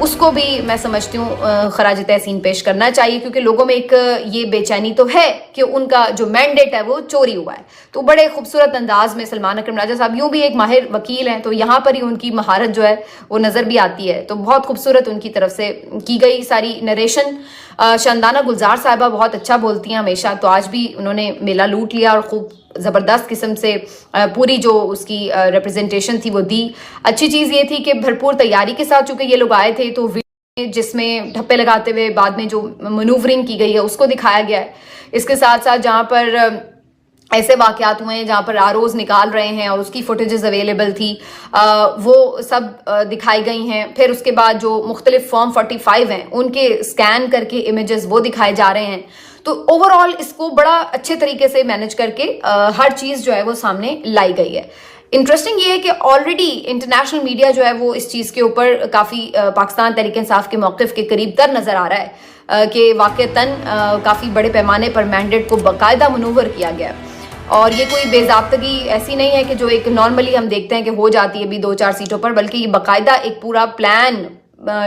اس کو بھی میں سمجھتی ہوں خراج تحسین پیش کرنا چاہیے، کیونکہ لوگوں میں ایک یہ بے چینی تو ہے کہ ان کا جو مینڈیٹ ہے وہ چوری ہوا ہے۔ تو بڑے خوبصورت انداز میں سلمان اکرم راجہ صاحب یوں بھی ایک ماہر وکیل ہیں، تو یہاں پر ہی ان کی مہارت جو ہے وہ نظر بھی آتی ہے، تو بہت خوبصورت ان کی طرف سے کی گئی ساری نریشن۔ شاندانہ گلزار صاحبہ بہت اچھا بولتی ہیں ہمیشہ، تو آج بھی انہوں نے میلہ لوٹ لیا اور خوب زبردست قسم سے پوری جو اس کی ریپرزنٹیشن تھی وہ دی۔ اچھی چیز یہ تھی کہ بھرپور تیاری کے ساتھ چونکہ یہ لوگ آئے تھے، تو جس میں ڈھپے لگاتے ہوئے بعد میں جو منورنگ کی گئی ہے اس کو دکھایا گیا ہے۔ اس کے ساتھ ساتھ جہاں پر ایسے واقعات ہوئے ہیں جہاں پر آروز نکال رہے ہیں اور اس کی فوٹیجز اویلیبل تھی، وہ سب دکھائی گئی ہیں۔ پھر اس کے بعد جو مختلف فارم 45 ہیں ان کے اسکین کر کے امیجز وہ دکھائے جا رہے ہیں۔ تو اوور آل اس کو بڑا اچھے طریقے سے مینج کر کے ہر چیز جو ہے وہ سامنے لائی گئی ہے۔ انٹرسٹنگ یہ ہے کہ آلریڈی انٹرنیشنل میڈیا جو ہے وہ اس چیز کے اوپر کافی پاکستان تحریک انصاف کے موقف کے قریب تر نظر آ رہا ہے کہ واقعتاً کافی بڑے پیمانے پر مینڈیٹ کو باقاعدہ منور کیا گیا ہے، اور یہ کوئی بے ضابطگی ایسی نہیں ہے کہ جو ایک نارملی ہم دیکھتے ہیں کہ ہو جاتی ہے بھی 2-4 سیٹوں پر، بلکہ یہ باقاعدہ ایک پورا پلان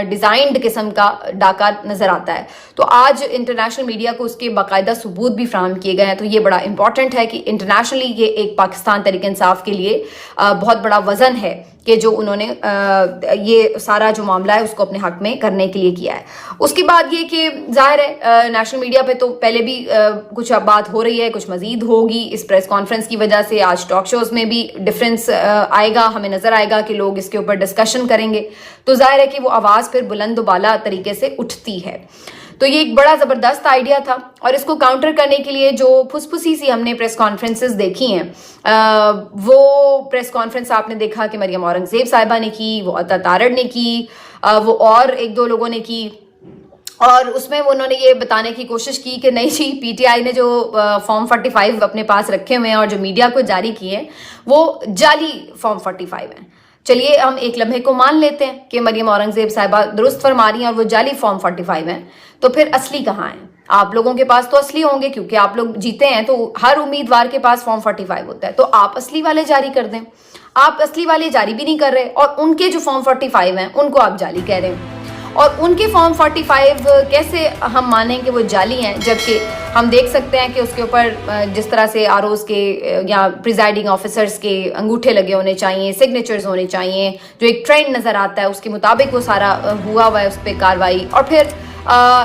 ڈیزائنڈ قسم کا ڈاکہ نظر آتا ہے۔ تو آج انٹرنیشنل میڈیا کو اس کے باقاعدہ ثبوت بھی فراہم کیے گئے ہیں، تو یہ بڑا امپورٹنٹ ہے کہ انٹرنیشنلی یہ ایک پاکستان تحریک انصاف کے لیے بہت بڑا وزن ہے کہ جو انہوں نے یہ سارا جو معاملہ ہے اس کو اپنے حق میں کرنے کے لیے کیا ہے۔ اس کے بعد یہ کہ ظاہر ہے نیشنل میڈیا پہ تو پہلے بھی کچھ بات ہو رہی ہے، کچھ مزید ہوگی اس پریس کانفرنس کی وجہ سے۔ آج ٹاک شوز میں بھی ڈفرینس آئے گا، ہمیں نظر آئے گا کہ لوگ اس کے اوپر ڈسکشن کریں گے، تو ظاہر ہے کہ وہ آواز پھر بلند و بالا طریقے سے اٹھتی ہے۔ تو یہ ایک بڑا زبردست آئیڈیا تھا، اور اس کو کاؤنٹر کرنے کے لیے جو پھس پھسی سی ہم نے پریس کانفرنسز دیکھی ہیں، وہ پریس کانفرنس آپ نے دیکھا کہ مریم اورنگزیب صاحبہ نے کی، وہ عطا تارڑ نے کی، وہ اور ایک دو لوگوں نے کی، اور اس میں انہوں نے یہ بتانے کی کوشش کی کہ نہیں جی پی ٹی آئی نے جو فارم 45 اپنے پاس رکھے ہوئے ہیں اور جو میڈیا کو جاری کیے ہیں وہ جعلی فارم 45 ہیں۔ چلیے ہم ایک لمحے کو مان لیتے ہیں کہ مریم اورنگزیب صاحبہ درست فرما رہی ہیں اور وہ جعلی فارم 45 ہیں، تو پھر اصلی کہاں ہیں؟ آپ لوگوں کے پاس تو اصلی ہوں گے، کیونکہ آپ لوگ جیتے ہیں، تو ہر امیدوار کے پاس فارم 45 ہوتا ہے، تو آپ اصلی والے جاری کر دیں۔ آپ اصلی والے جاری بھی نہیں کر رہے، اور ان کے جو فارم 45 ہیں ان کو آپ جعلی کہہ رہے ہیں، اور ان کے فارم 45 کیسے ہم مانیں کہ وہ جعلی ہیں، جبکہ ہم دیکھ سکتے ہیں کہ اس کے اوپر جس طرح سے آروز کے یا پریزائڈنگ آفیسرز کے انگوٹھے لگے ہونے چاہیے، سگنیچرز ہونے چاہیے، جو ایک ٹرینڈ نظر آتا ہے اس کے مطابق وہ سارا ہوا ہے اس پہ کاروائی۔ اور پھر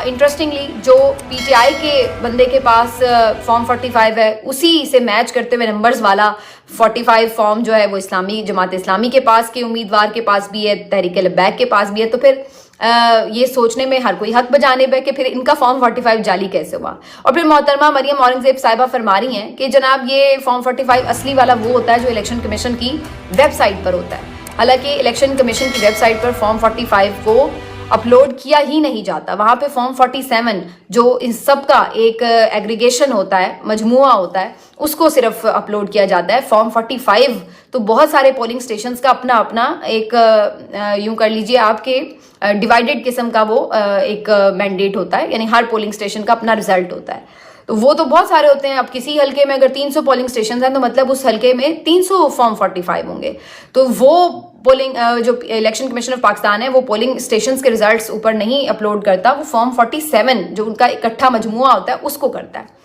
انٹرسٹنگلی جو پی ٹی آئی کے بندے کے پاس فارم 45 ہے اسی سے میچ کرتے ہوئے نمبرز والا 45 فارم جو ہے وہ اسلامی جماعت اسلامی کے پاس کے امیدوار کے پاس بھی ہے، تحریک لبیک کے پاس بھی ہے، تو پھر یہ سوچنے میں ہر کوئی حق بجانب ہے کہ پھر ان کا فارم 45 جعلی کیسے ہوا۔ اور پھر محترمہ مریم اورنگزیب صاحبہ فرما رہی ہیں کہ جناب یہ فارم 45 اصلی والا وہ ہوتا ہے جو الیکشن کمیشن کی ویب سائٹ پر ہوتا ہے، حالانکہ الیکشن کمیشن کی ویب سائٹ پر فارم 45 کو اپلوڈ کیا ہی نہیں جاتا، وہاں پہ فارم 47 جو ان سب کا ایک ایگریگیشن ہوتا ہے، مجموعہ ہوتا ہے، اس کو صرف اپلوڈ کیا جاتا ہے۔ فارم 45 تو بہت سارے پولنگ سٹیشنز کا اپنا اپنا ایک یوں کر لیجئے آپ کے ڈیوائیڈڈ قسم کا وہ ایک مینڈیٹ ہوتا ہے، یعنی ہر پولنگ سٹیشن کا اپنا رزلٹ ہوتا ہے، تو وہ تو بہت سارے ہوتے ہیں۔ اب کسی حلقے میں اگر 300 پولنگ سٹیشنز ہیں تو مطلب اس حلقے میں 300 فارم 45 ہوں گے، تو وہ پولنگ جو الیکشن کمیشن آف پاکستان ہے وہ پولنگ سٹیشنز کے ریزلٹس اوپر نہیں اپلوڈ کرتا، وہ فارم 47 جو ان کا اکٹھا مجموعہ ہوتا ہے اس کو کرتا ہے۔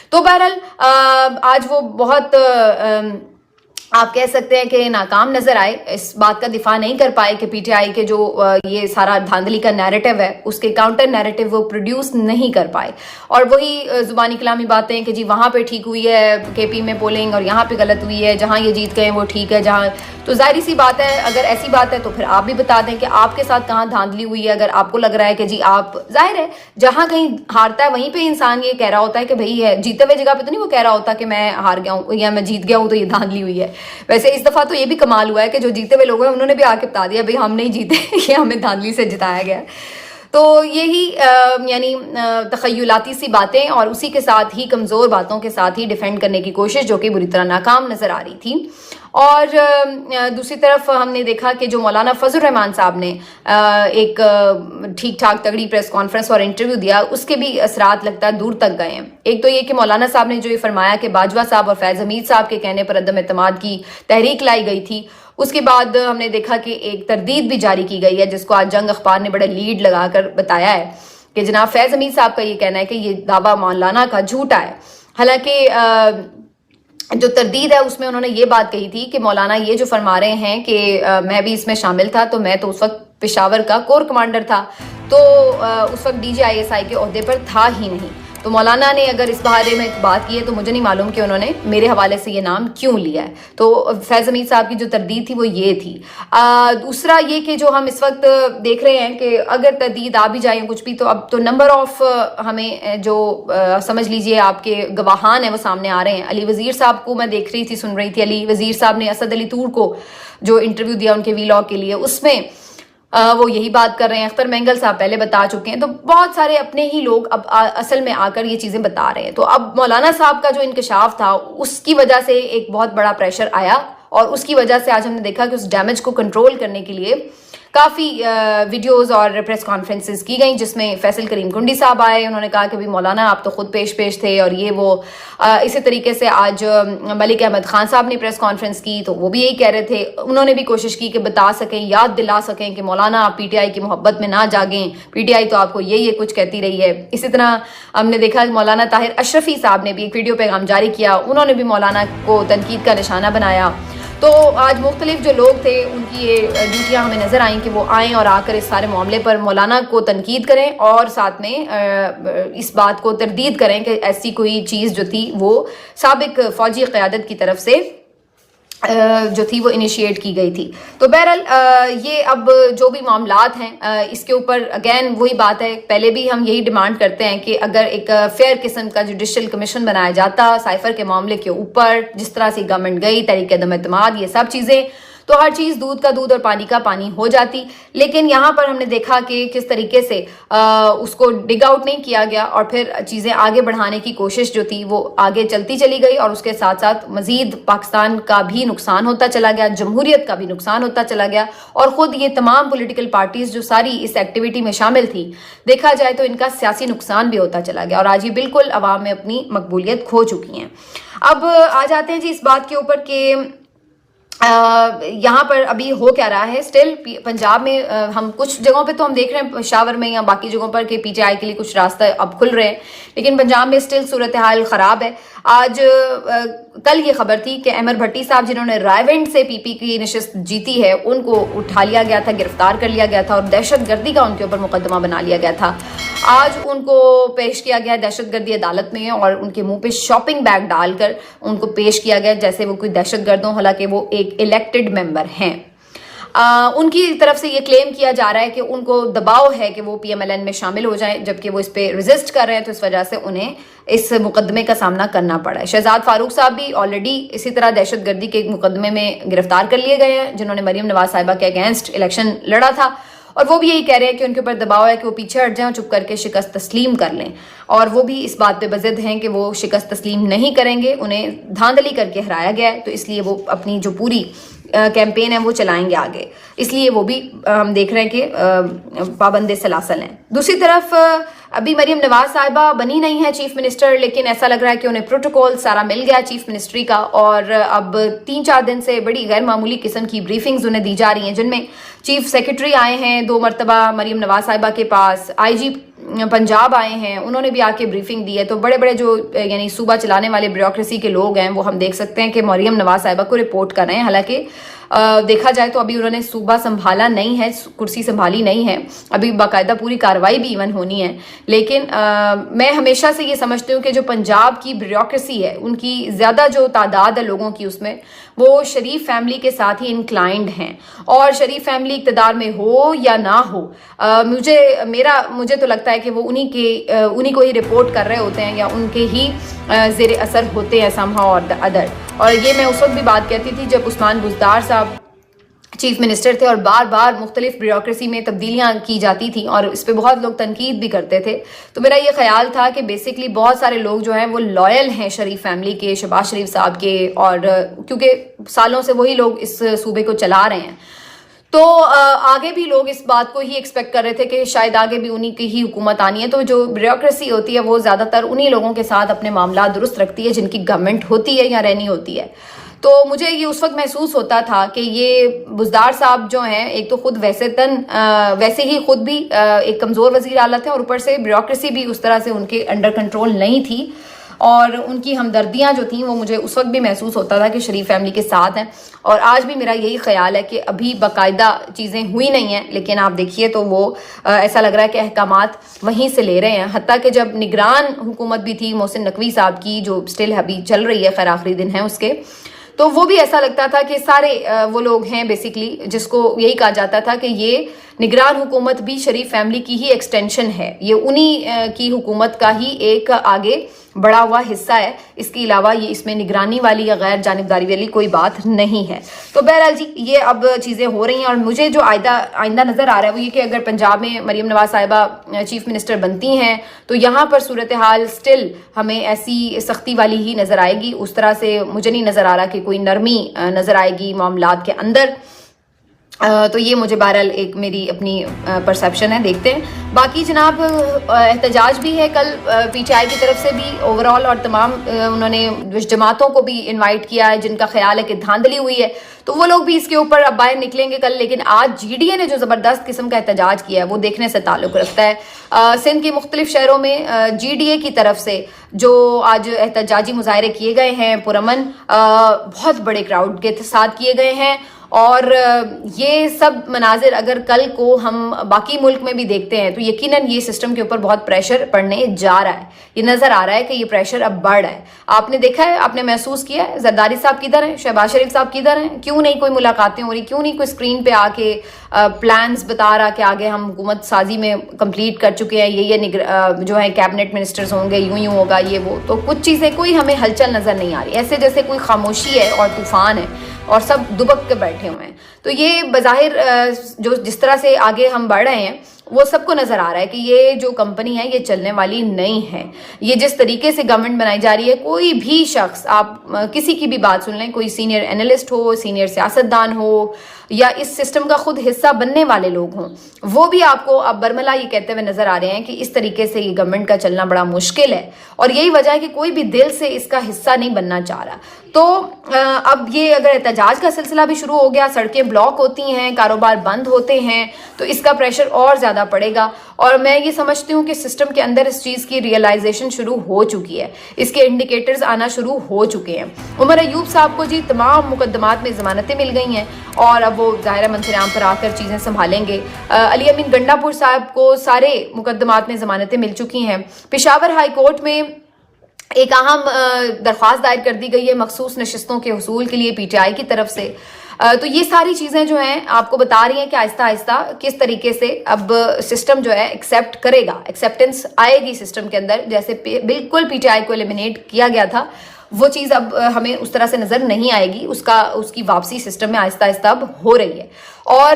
تو بہرحال آج وہ بہت آپ کہہ سکتے ہیں کہ ناکام نظر آئے، اس بات کا دفاع نہیں کر پائے کہ پی ٹی آئی کے جو یہ سارا دھاندلی کا نیریٹو ہے اس کے کاؤنٹر نیریٹو وہ پروڈیوس نہیں کر پائے، اور وہی زبانی کلامی باتیں کہ جی وہاں پہ ٹھیک ہوئی ہے کے پی میں پولنگ اور یہاں پہ غلط ہوئی ہے، جہاں یہ جیت گئے وہ ٹھیک ہے، جہاں تو ظاہری سی بات ہے اگر ایسی بات ہے تو پھر آپ بھی بتا دیں کہ آپ کے ساتھ کہاں دھاندلی ہوئی ہے۔ اگر آپ کو لگ رہا ہے کہ جی آپ ظاہر ہے جہاں کہیں ہارتا ہے وہیں پہ انسان یہ کہہ رہا ہوتا ہے کہ بھئی ہے، جیتے ہوئے جگہ پہ تو نہیں وہ کہہ رہا ہوتا کہ میں ہار گیا ہوں یا میں جیت گیا ہوں تو یہ دھاندلی ہوئی ہے۔ ویسے اس دفعہ تو یہ بھی کمال ہوا ہے کہ جو جیتے ہوئے لوگ ہیں انہوں نے بھی آ کے بتا دیا بھئی ہم نہیں جیتے، یہ ہمیں دھاندلی سے جتایا گیا۔ تو یہی یعنی تخیلاتی سی باتیں اور اسی کے ساتھ ہی کمزور باتوں کے ساتھ ہی ڈیفینڈ کرنے کی کوشش جو کہ بری طرح ناکام نظر آ رہی تھی۔ اور دوسری طرف ہم نے دیکھا کہ جو مولانا فضل الرحمان صاحب نے ایک ٹھیک ٹھاک تگڑی پریس کانفرنس اور انٹرویو دیا، اس کے بھی اثرات لگتا ہے دور تک گئے ہیں۔ ایک تو یہ کہ مولانا صاحب نے جو یہ فرمایا کہ باجوہ صاحب اور فیض حمید صاحب کے کہنے پر عدم اعتماد کی تحریک لائی گئی تھی، اس کے بعد ہم نے دیکھا کہ ایک تردید بھی جاری کی گئی ہے جس کو آج جنگ اخبار نے بڑا لیڈ لگا کر بتایا ہے کہ جناب فیض حمید صاحب کا یہ کہنا ہے کہ یہ دعویٰ مولانا کا جھوٹا ہے. حالانکہ جو تردید ہے اس میں انہوں نے یہ بات کہی تھی کہ مولانا یہ جو فرما رہے ہیں کہ میں بھی اس میں شامل تھا تو میں تو اس وقت پشاور کا کور کمانڈر تھا, تو اس وقت DGISI کے عہدے پر تھا ہی نہیں. تو مولانا نے اگر اس بارے میں بات کی ہے تو مجھے نہیں معلوم کہ انہوں نے میرے حوالے سے یہ نام کیوں لیا ہے. تو فیض حمید صاحب کی جو تردید تھی وہ یہ تھی. دوسرا یہ کہ جو ہم اس وقت دیکھ رہے ہیں کہ اگر تردید آ بھی جائیں کچھ بھی, تو اب تو نمبر آف ہمیں جو سمجھ لیجئے آپ کے گواہان ہیں وہ سامنے آ رہے ہیں. علی وزیر صاحب کو میں دیکھ رہی تھی, سن رہی تھی, علی وزیر صاحب نے اسد علی طور کو جو انٹرویو دیا ان کے ویلاگ کے لیے, اس میں وہ یہی بات کر رہے ہیں. اختر مینگل صاحب پہلے بتا چکے ہیں. تو بہت سارے اپنے ہی لوگ اب اصل میں آ کر یہ چیزیں بتا رہے ہیں. تو اب مولانا صاحب کا جو انکشاف تھا اس کی وجہ سے ایک بہت بڑا پریشر آیا, اور اس کی وجہ سے آج ہم نے دیکھا کہ اس ڈیمیج کو کنٹرول کرنے کے لیے کافی ویڈیوز اور پریس کانفرنسز کی گئیں, جس میں فیصل کریم کنڈی صاحب آئے. انہوں نے کہا کہ بھی مولانا آپ تو خود پیش تھے اور یہ وہ. اسی طریقے سے آج ملک احمد خان صاحب نے پریس کانفرنس کی تو وہ بھی یہی کہہ رہے تھے. انہوں نے بھی کوشش کی کہ بتا سکیں, یاد دلا سکیں کہ مولانا آپ PTI کی محبت میں نہ جاگیں, PTI تو آپ کو یہ کچھ کہتی رہی ہے. اسی طرح ہم نے دیکھا کہ مولانا طاہر اشرفی صاحب نے بھی ایک ویڈیو پیغام جاری کیا, انہوں نے بھی مولانا کو تنقید کا نشانہ بنایا. تو آج مختلف جو لوگ تھے ان کی یہ ڈیوٹیاں ہمیں نظر آئیں کہ وہ آئیں اور آ کر اس سارے معاملے پر مولانا کو تنقید کریں اور ساتھ میں اس بات کو تردید کریں کہ ایسی کوئی چیز جو تھی وہ سابق فوجی قیادت کی طرف سے جو تھی وہ انیشیٹ کی گئی تھی. تو بہرحال یہ اب جو بھی معاملات ہیں اس کے اوپر اگین وہی بات ہے, پہلے بھی ہم یہی ڈیمانڈ کرتے ہیں کہ اگر ایک فیئر قسم کا جوڈیشل کمیشن بنایا جاتا سائفر کے معاملے کے اوپر, جس طرح سے گورنمنٹ گئی, تحریک عدم اعتماد, یہ سب چیزیں, تو ہر چیز دودھ کا دودھ اور پانی کا پانی ہو جاتی. لیکن یہاں پر ہم نے دیکھا کہ کس طریقے سے اس کو ڈگ آؤٹ نہیں کیا گیا اور پھر چیزیں آگے بڑھانے کی کوشش جو تھی وہ آگے چلتی چلی گئی, اور اس کے ساتھ ساتھ مزید پاکستان کا بھی نقصان ہوتا چلا گیا, جمہوریت کا بھی نقصان ہوتا چلا گیا. اور خود یہ تمام پولیٹیکل پارٹیز جو ساری اس ایکٹیویٹی میں شامل تھی, دیکھا جائے تو ان کا سیاسی نقصان بھی ہوتا چلا گیا, اور آج یہ بالکل عوام میں اپنی مقبولیت کھو چکی ہیں. اب آ جاتے ہیں جی اس بات کے اوپر کہ یہاں پر ابھی ہو کیا رہا ہے. سٹل پنجاب میں ہم کچھ جگہوں پہ تو ہم دیکھ رہے ہیں پشاور میں یا باقی جگہوں پر کہ PTI کے لیے کچھ راستہ اب کھل رہے ہیں, لیکن پنجاب میں سٹل صورتحال خراب ہے. آج کل یہ خبر تھی کہ احمد بھٹی صاحب جنہوں نے رائے سے PP کی نشست جیتی ہے, ان کو اٹھا لیا گیا تھا, گرفتار کر لیا گیا تھا اور دہشت گردی کا ان کے اوپر مقدمہ بنا لیا گیا تھا. آج ان کو پیش کیا گیا دہشت گردی عدالت میں, اور ان کے منہ پہ شاپنگ بیگ ڈال کر ان کو پیش کیا گیا جیسے وہ کوئی دہشت گرد ہوں, حالانکہ وہ ایک الیکٹڈ ممبر ہیں. ان کی طرف سے یہ کلیم کیا جا رہا ہے کہ ان کو دباؤ ہے کہ وہ PMLN میں شامل ہو جائیں, جبکہ وہ اس پہ ریزسٹ کر رہے ہیں, تو اس وجہ سے انہیں اس مقدمے کا سامنا کرنا پڑا ہے. شہزاد فاروق صاحب بھی آلریڈی اسی طرح دہشت گردی کے ایک مقدمے میں گرفتار کر لیے گئے ہیں, جنہوں نے مریم نواز صاحبہ کے اگینسٹ الیکشن لڑا تھا, اور وہ بھی یہی کہہ رہے ہیں کہ ان کے اوپر دباؤ ہے کہ وہ پیچھے ہٹ جائیں اور چپ کر کے شکست تسلیم کر لیں. اور وہ بھی اس بات پہ بضد ہیں کہ وہ شکست تسلیم نہیں کریں گے, انہیں دھاندلی کر کے ہرایا گیا ہے, تو اس لیے وہ اپنی جو پوری کیمپین ہے وہ چلائیں گے آگے. اس لیے وہ بھی ہم دیکھ رہے ہیں کہ پابند سلاسل ہیں. دوسری طرف ابھی مریم نواز صاحبہ بنی نہیں ہے چیف منسٹر, لیکن ایسا لگ رہا ہے کہ انہیں پروٹوکول سارا مل گیا چیف منسٹری کا, اور اب 3-4 دن سے بڑی غیر معمولی قسم کی بریفنگز انہیں دی جا رہی ہیں, جن میں چیف سیکرٹری آئے ہیں 2 مرتبہ مریم نواز صاحبہ کے پاس, IG پنجاب آئے ہیں, انہوں نے بھی آ کے بریفنگ دی ہے. تو بڑے بڑے جو یعنی صوبہ چلانے والے بیوروکریسی کے لوگ ہیں وہ ہم دیکھ سکتے ہیں کہ مریم نواز صاحبہ کو رپورٹ کر رہے ہیں. حالانکہ دیکھا جائے تو ابھی انہوں نے صوبہ سنبھالا نہیں ہے, کرسی سنبھالی نہیں ہے, ابھی باقاعدہ پوری کارروائی بھی ایون ہونی ہے. لیکن میں ہمیشہ سے یہ سمجھتی ہوں کہ جو پنجاب کی بیوروکریسی ہے, ان کی زیادہ جو تعداد ہے لوگوں کی, اس میں وہ شریف فیملی کے ساتھ ہی انکلائنڈ ہیں, اور شریف فیملی اقتدار میں ہو یا نہ ہو, مجھے تو لگتا ہے کہ وہ انہی کو ہی رپورٹ کر رہے ہوتے ہیں یا ان کے ہی زیر اثر ہوتے ہیں somehow or the other. اور یہ میں اس وقت بھی بات کہتی تھی جب عثمان بزدار صاحب چیف منسٹر تھے اور بار بار مختلف بیوروکریسی میں تبدیلیاں کی جاتی تھیں, اور اس پہ بہت لوگ تنقید بھی کرتے تھے. تو میرا یہ خیال تھا کہ بیسکلی بہت سارے لوگ جو ہیں وہ لائل ہیں شریف فیملی کے, شہباز شریف صاحب کے, اور کیونکہ سالوں سے وہی لوگ اس صوبے کو چلا رہے ہیں, تو آگے بھی لوگ اس بات کو ہی ایکسپیکٹ کر رہے تھے کہ شاید آگے بھی انہی کی ہی حکومت آنی ہے. تو جو بیوروکریسی ہوتی ہے وہ زیادہ تر انہی لوگوں کے ساتھ اپنے معاملات درست رکھتی ہے جن کی گورنمنٹ ہوتی ہے یا رہنی ہوتی ہے. تو مجھے یہ اس وقت محسوس ہوتا تھا کہ یہ بزدار صاحب جو ہیں ایک تو خود ویسے ہی خود بھی ایک کمزور وزیر اعلیٰ تھے، اور اوپر سے بیوروکریسی بھی اس طرح سے ان کے انڈر کنٹرول نہیں تھی، اور ان کی ہمدردیاں جو تھیں وہ مجھے اس وقت بھی محسوس ہوتا تھا کہ شریف فیملی کے ساتھ ہیں. اور آج بھی میرا یہی خیال ہے کہ ابھی باقاعدہ چیزیں ہوئی نہیں ہیں، لیکن آپ دیکھیے تو وہ ایسا لگ رہا ہے کہ احکامات وہیں سے لے رہے ہیں. حتیٰ کہ جب نگران حکومت بھی تھی محسن نقوی صاحب کی، جو سٹل ابھی چل رہی ہے، خیر آخری دن ہے اس کے، تو وہ بھی ایسا لگتا تھا کہ سارے وہ لوگ ہیں بیسیکلی جس کو یہی کہا جاتا تھا کہ یہ نگران حکومت بھی شریف فیملی کی ہی ایکسٹینشن ہے، یہ انہی کی حکومت کا ہی ایک آگے بڑا ہوا حصہ ہے، اس کے علاوہ یہ اس میں نگرانی والی یا غیر جانبداری والی کوئی بات نہیں ہے. تو بہرحال جی یہ اب چیزیں ہو رہی ہیں، اور مجھے جو آئندہ نظر آ رہا ہے وہ یہ کہ اگر پنجاب میں مریم نواز صاحبہ چیف منسٹر بنتی ہیں تو یہاں پر صورتحال سٹل ہمیں ایسی سختی والی ہی نظر آئے گی. اس طرح سے مجھے نہیں نظر آ رہا کہ کوئی نرمی نظر آئے گی معاملات کے اندر. تو یہ مجھے بہرحال ایک میری اپنی پرسیپشن ہے، دیکھتے ہیں. باقی جناب احتجاج بھی ہے کل پی ٹی آئی کی طرف سے بھی اوور آل، اور تمام انہوں نے جماعتوں کو بھی انوائٹ کیا ہے جن کا خیال ہے کہ دھاندلی ہوئی ہے، تو وہ لوگ بھی اس کے اوپر اب باہر نکلیں گے کل. لیکن آج جی ڈی اے نے جو زبردست قسم کا احتجاج کیا ہے وہ دیکھنے سے تعلق رکھتا ہے. سندھ کے مختلف شہروں میں جی ڈی اے کی طرف سے جو آج احتجاجی مظاہرے کیے گئے ہیں پرامن، بہت بڑے کراؤڈ کے ساتھ کیے گئے ہیں، اور یہ سب مناظر اگر کل کو ہم باقی ملک میں بھی دیکھتے ہیں تو یقیناً یہ سسٹم کے اوپر بہت پریشر پڑنے جا رہا ہے. یہ نظر آ رہا ہے کہ یہ پریشر اب بڑھ رہا ہے. آپ نے دیکھا ہے، آپ نے محسوس کیا ہے زرداری صاحب کدھر ہیں، شہباز شریف صاحب کدھر ہیں، کیوں نہیں کوئی ملاقاتیں ہو رہی، کیوں نہیں کوئی اسکرین پہ آ کے پلانز بتا رہا کہ آگے ہم حکومت سازی میں کمپلیٹ کر چکے ہیں، یہ جو ہے کیبنٹ منسٹرز ہوں گے، یوں ہوگا یہ وہ. تو کچھ چیزیں کوئی ہمیں ہلچل نظر نہیں آ رہی، ایسے جیسے کوئی خاموشی ہے اور طوفان ہے اور سب دبک کے بیٹھے ہوئے ہیں. تو یہ بظاہر جس طرح سے آگے ہم بڑھ رہے ہیں وہ سب کو نظر آ رہا ہے کہ یہ جو کمپنی ہے یہ چلنے والی نہیں ہے. یہ جس طریقے سے گورنمنٹ بنائی جا رہی ہے، کوئی بھی شخص، آپ کسی کی بھی بات سن لیں، کوئی سینئر اینالسٹ ہو، سینئر سیاستدان ہو، یا اس سسٹم کا خود حصہ بننے والے لوگ ہوں، وہ بھی آپ کو اب برملا یہ کہتے ہوئے نظر آ رہے ہیں کہ اس طریقے سے یہ گورنمنٹ کا چلنا بڑا مشکل ہے. اور یہی وجہ ہے کہ کوئی بھی دل سے اس کا حصہ نہیں بننا چاہ رہا. تو اب یہ اگر احتجاج کا سلسلہ بھی شروع ہو گیا، سڑکیں بلاک ہوتی ہیں، کاروبار بند ہوتے ہیں، تو اس کا پریشر اور زیادہ پڑے گا. اور میں یہ سمجھتی ہوں کہ سسٹم کے اندر اس چیز کی ریئلائزیشن شروع ہو چکی ہے، اس کے انڈیکیٹرز آنا شروع ہو چکے ہیں. عمر ایوب صاحب کو جی تمام مقدمات میں ضمانتیں مل گئی ہیں، اور اب وہ ظاہرہ منصر عام پر آ کر چیزیں سنبھالیں گے. علی امین گنڈا پور صاحب کو سارے مقدمات میں ضمانتیں مل چکی ہیں. پشاور ہائی کورٹ میں ایک اہم درخواست دائر کر دی گئی ہے مخصوص نشستوں کے حصول کے لیے پی ٹی آئی کی طرف سے. تو یہ ساری چیزیں جو ہیں آپ کو بتا رہی ہیں کہ آہستہ آہستہ کس طریقے سے اب سسٹم جو ہے ایکسیپٹ کرے گا، ایکسیپٹنس آئے گی سسٹم کے اندر. جیسے بالکل پی ٹی آئی کو ایلیمینیٹ کیا گیا تھا، وہ چیز اب ہمیں اس طرح سے نظر نہیں آئے گی. اس کی واپسی سسٹم میں آہستہ آہستہ اب ہو رہی ہے. اور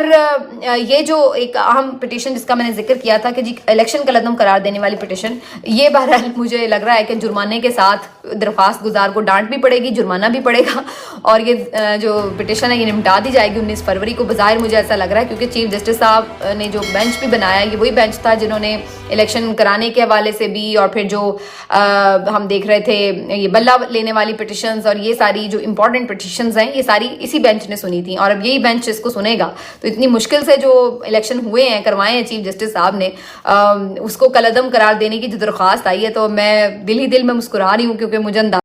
یہ جو ایک اہم پٹیشن جس کا میں نے ذکر کیا تھا کہ جی الیکشن کالعدم قرار دینے والی پٹیشن، یہ بہرحال مجھے لگ رہا ہے کہ جرمانے کے ساتھ درخواست گزار کو ڈانٹ بھی پڑے گی، جرمانہ بھی پڑے گا، اور یہ جو پٹیشن ہے یہ نمٹا دی جائے گی 19 فروری کو. بظاہر مجھے ایسا لگ رہا ہے کیونکہ چیف جسٹس صاحب نے جو بینچ بھی بنایا یہ وہی بینچ تھا جنہوں نے الیکشن کرانے کے حوالے سے بھی، اور پھر جو ہم دیکھ رہے تھے یہ بلہ لینے والی پٹیشنز اور یہ ساری جو امپورٹنٹ پٹیشنز ہیں یہ ساری اسی بینچ نے سنی تھیں. اور اب یہی بینچ اس کو سنے گا. تو اتنی مشکل سے جو الیکشن ہوئے ہیں، کروائے ہیں چیف جسٹس صاحب نے، اس کو کالعدم قرار دینے کی جو درخواست آئی ہے، تو میں دل ہی دل میں مسکرا رہی ہوں کیونکہ مجھے